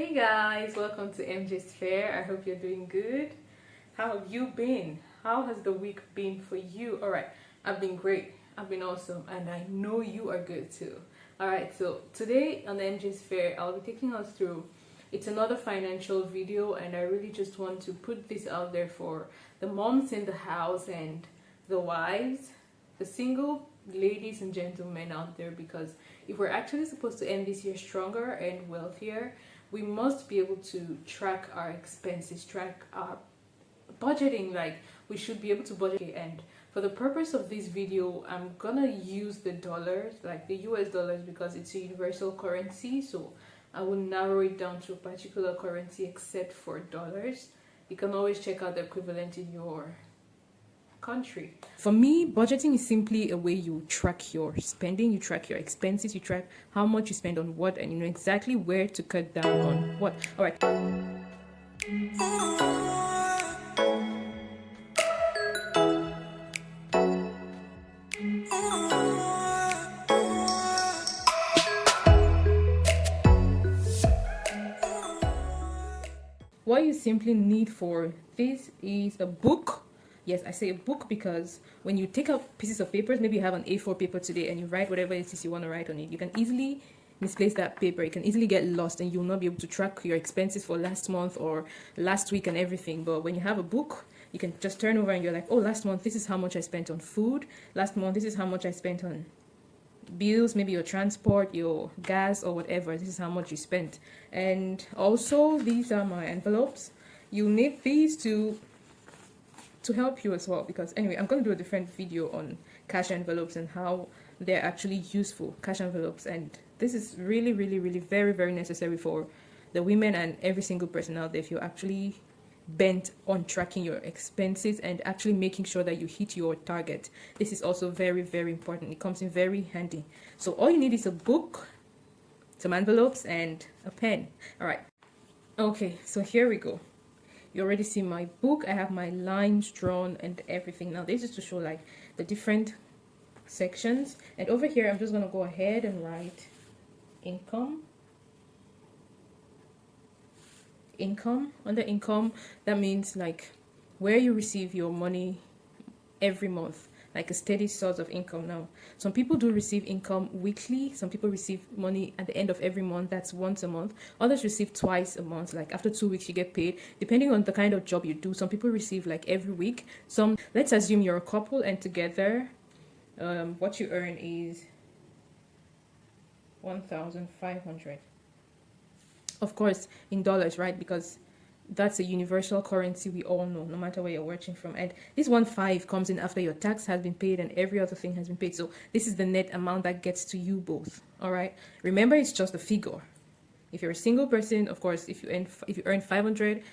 Hey guys, welcome to MJ's Fair. I hope you're doing good. How have you been? How has the week been for you? Alright, I've been great. I've been awesome, and I know you are good too. Alright, so today on the MJ's Fair, I'll be taking us through. It's another financial video, and I really just want to put this out there for the moms in the house and the wives, the single ladies and gentlemen out there, because if we're actually supposed to end this year stronger and wealthier, we must be able to track our expenses, track our budgeting. Like, we should be able to budget. And for the purpose of this video, I'm gonna use the dollars, like the US dollars, because it's a universal currency. So I will narrow it down to a particular currency except for dollars. You can always check out the equivalent in your country. For me, budgeting is simply a way you track your spending, you track your expenses, you track how much you spend on what, and you know exactly where to cut down on what. All right. What you simply need for this is a book. Yes, I say a book because when you take out pieces of papers, maybe you have an A4 paper today and you write whatever it is you want to write on it, you can easily misplace that paper. You can easily get lost and you'll not be able to track your expenses for last month or last week and everything. But when you have a book, you can just turn over and you're like, oh, last month, this is how much I spent on food. Last month, this is how much I spent on bills, maybe your transport, your gas, or whatever. This is how much you spent. And also, these are my envelopes. You need these to help you as well, because anyway, I'm going to do a different video on cash envelopes and how they're actually useful, cash envelopes. And this is really very, very necessary for the women and every single person out there if you're actually bent on tracking your expenses and actually making sure that you hit your target. This is also very, very important. It comes in very handy. So all you need is a book, some envelopes, and a pen. All right. Okay, so here we go. You already see my book. I have my lines drawn and everything. Now this is to show like the different sections, and over here I'm just going to go ahead and write income. Under income, that means like where you receive your money every month, like a steady source of income. Now some people do receive income weekly, some people receive money at the end of every month, that's once a month. Others receive twice a month, like after 2 weeks you get paid, depending on the kind of job you do. Some people receive like every week. Some, let's assume you're a couple and together what you earn is 1,500, of course in dollars, right? Because that's a universal currency we all know, no matter where you're watching from. And this 1,500 comes in after your tax has been paid and every other thing has been paid. So this is the net amount that gets to you both. All right, remember, it's just a figure. If you're a single person, of course, if you earn 500,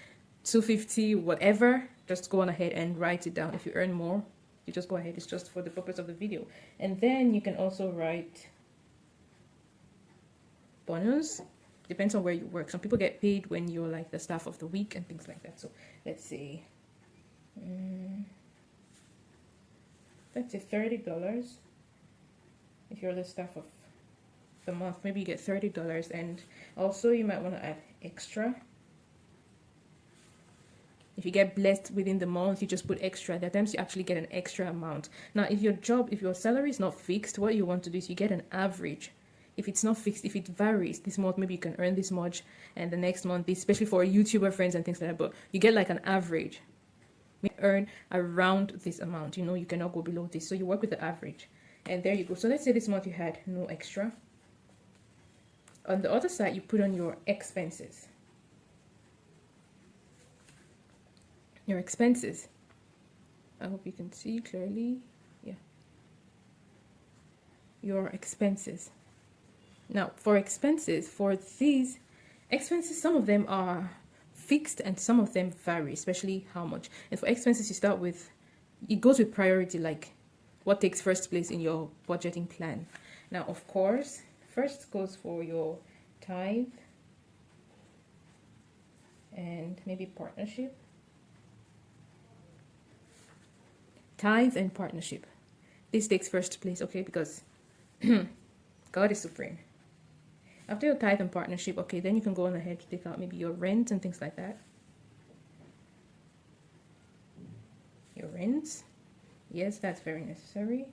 250, whatever, just go on ahead and write it down. If you earn more, you just go ahead. It's just for the purpose of the video. And then you can also write bonus. Depends on where you work. Some people get paid when you're like the staff of the week and things like that. So let's say $30 if you're the staff of the month. Maybe you get $30. And also you might want to add extra. If you get blessed within the month, you just put extra. There are times you actually get an extra amount. Now if your salary is not fixed, what you want to do is you get an average. If it's not fixed, if it varies, this month maybe you can earn this much, and the next month, especially for YouTuber friends and things like that, but you get like an average. You earn around this amount, you know, you cannot go below this. So you work with the average, and there you go. So let's say this month you had no extra. On the other side, you put on your expenses. Your expenses. I hope you can see clearly. Yeah. Your expenses. Now, for expenses, for these expenses, some of them are fixed and some of them vary, especially how much. And for expenses, you start with, it goes with priority, like what takes first place in your budgeting plan. Now, of course, first goes for your tithe and maybe partnership. Tithe and partnership. This takes first place, okay, because God is supreme. After your tithe and partnership, okay, then you can go on ahead to take out maybe your rent and things like that. Your rent, yes, that's very necessary.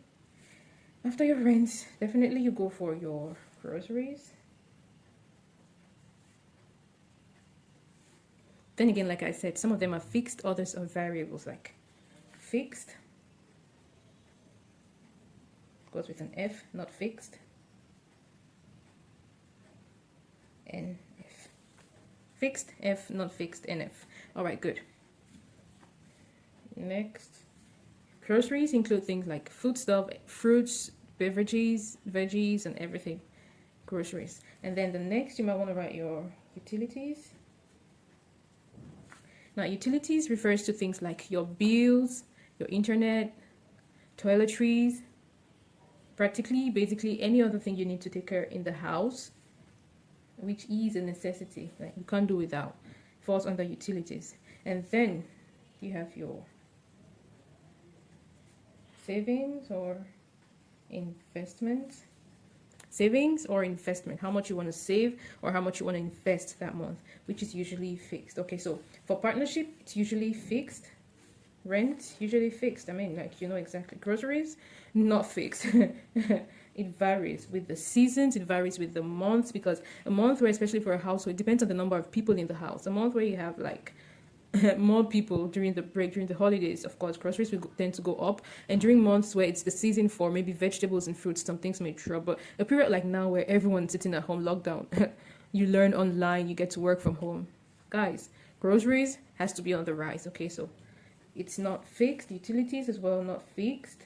After your rent, definitely you go for your groceries. Then again, like I said, some of them are fixed, others are variables. Like fixed goes with an F, not fixed. NF. Fixed F, not fixed NF. All right, good. Next, groceries include things like foodstuff, fruits, beverages, veggies, and everything. Groceries. And then the next, you might want to write your utilities. Now, utilities refers to things like your bills, your internet, toiletries, practically, basically any other thing you need to take care in the house, which is a necessity. Like you can't do without. Falls under utilities. And then you have your savings or investment. Savings or investment, how much you want to save or how much you want to invest that month, which is usually fixed. Okay, so for partnership, it's usually fixed. Rent, usually fixed. I mean, like, you know exactly. Groceries, not fixed. It varies with the seasons, it varies with the months, because a month where, especially for a household, it depends on the number of people in the house. A month where you have like more people during the break, during the holidays, of course, groceries will tend to go up. And during months where it's the season for maybe vegetables and fruits, some things may drop. But a period like now where everyone's sitting at home, lockdown, you learn online, you get to work from home. Guys, groceries has to be on the rise, okay? So it's not fixed. Utilities as well, not fixed.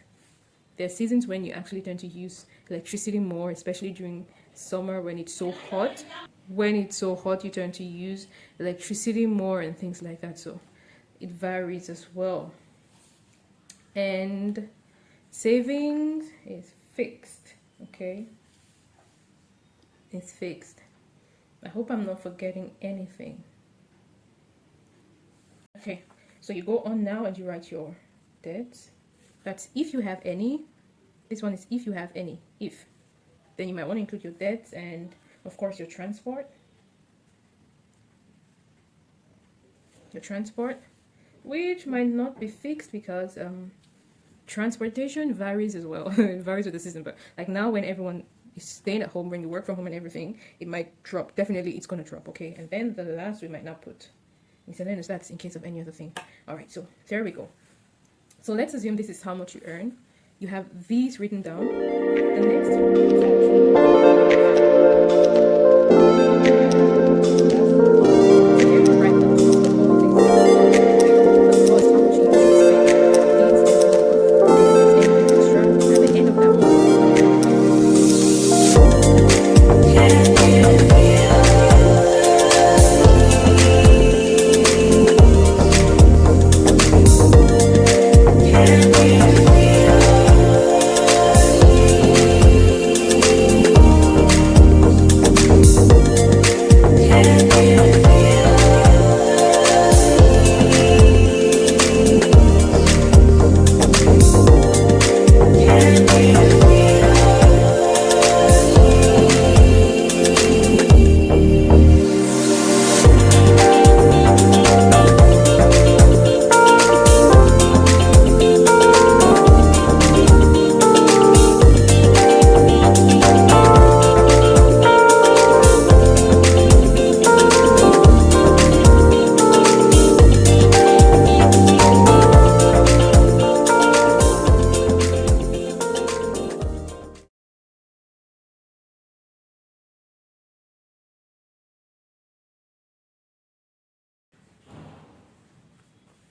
There are seasons when you actually tend to use electricity more, especially during summer when it's so hot. When it's so hot, you tend to use electricity more and things like that. So it varies as well. And savings is fixed, okay? It's fixed. I hope I'm not forgetting anything. Okay, so you go on now and you write your debts. That's if you have any. This one is if you have any. If. Then you might want to include your debts and, of course, your transport. Your transport, which might not be fixed because transportation varies as well. It varies with the season. But like now when everyone is staying at home, when you work from home and everything, it might drop. Definitely it's going to drop, okay? And then the last we might not put miscellaneous. That's in case of any other thing. All right, so there we go. So let's assume this is how much you earn. You have these written down. The next is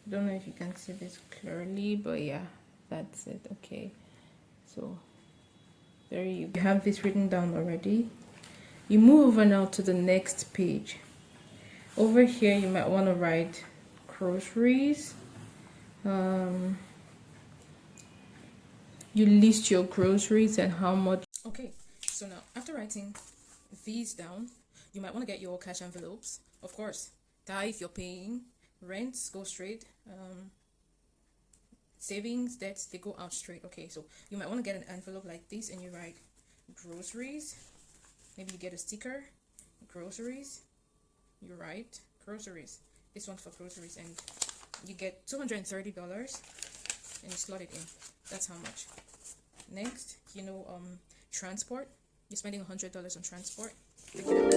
I don't know if you can see this clearly, but yeah, that's it. Okay, so there you have this written down already. You move over now to the next page. Over here you might want to write groceries. You list your groceries and how much. Okay, so now after writing these down, you might want to get your cash envelopes. Of course, tithe you're paying, rents go straight, savings, debts, they go out straight. Okay, so you might want to get an envelope like this and you write groceries. Maybe you get a sticker groceries. You're right, groceries. This one's for groceries, and you get $230 and you slot it in. That's how much. Next, you know, transport. You're spending $100 on transport. Take it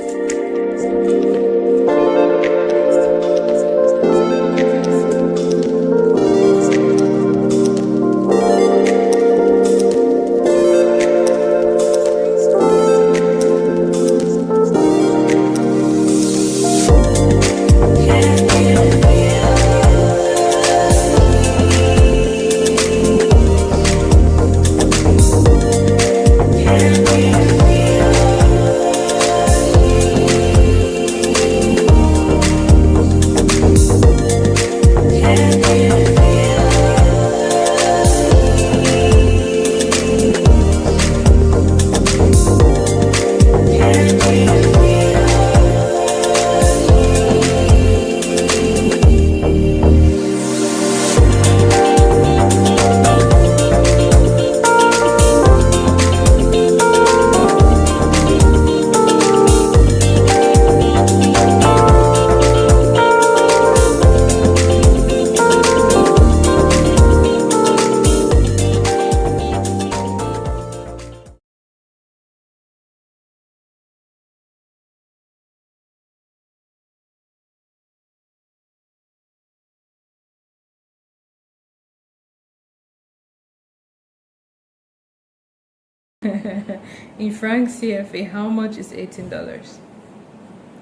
in franc CFA, how much is $18?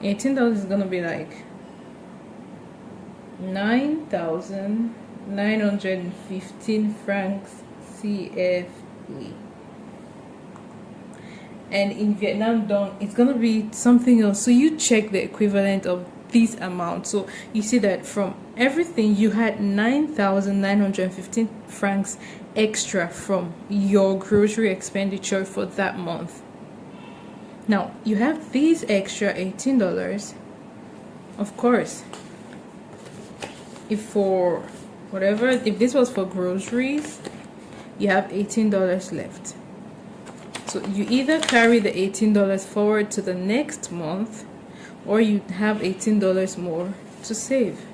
$18 is gonna be like 9,915 francs CFA. And in Vietnam dong, it's gonna be something else. So you check the equivalent of this amount. So you see that from everything you had 9,915 francs extra from your grocery expenditure for that month. Now you have these extra $18. Of course, if for whatever, if this was for groceries, you have $18 left. So you either carry the $18 forward to the next month, or you have $18 more to save.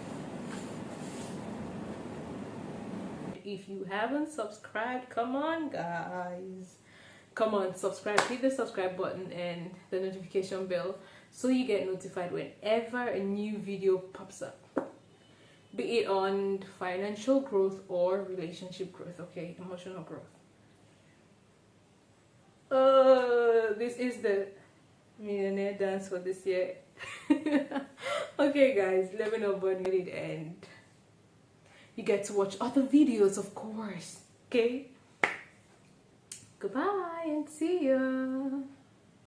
If you haven't subscribed, come on guys, come on, subscribe. Hit the subscribe button and the notification bell so you get notified whenever a new video pops up, be it on financial growth or relationship growth, okay, emotional growth. This is the millionaire dance for this year. Okay guys, let me know about it, and you get to watch other videos, of course. Okay, goodbye and see ya.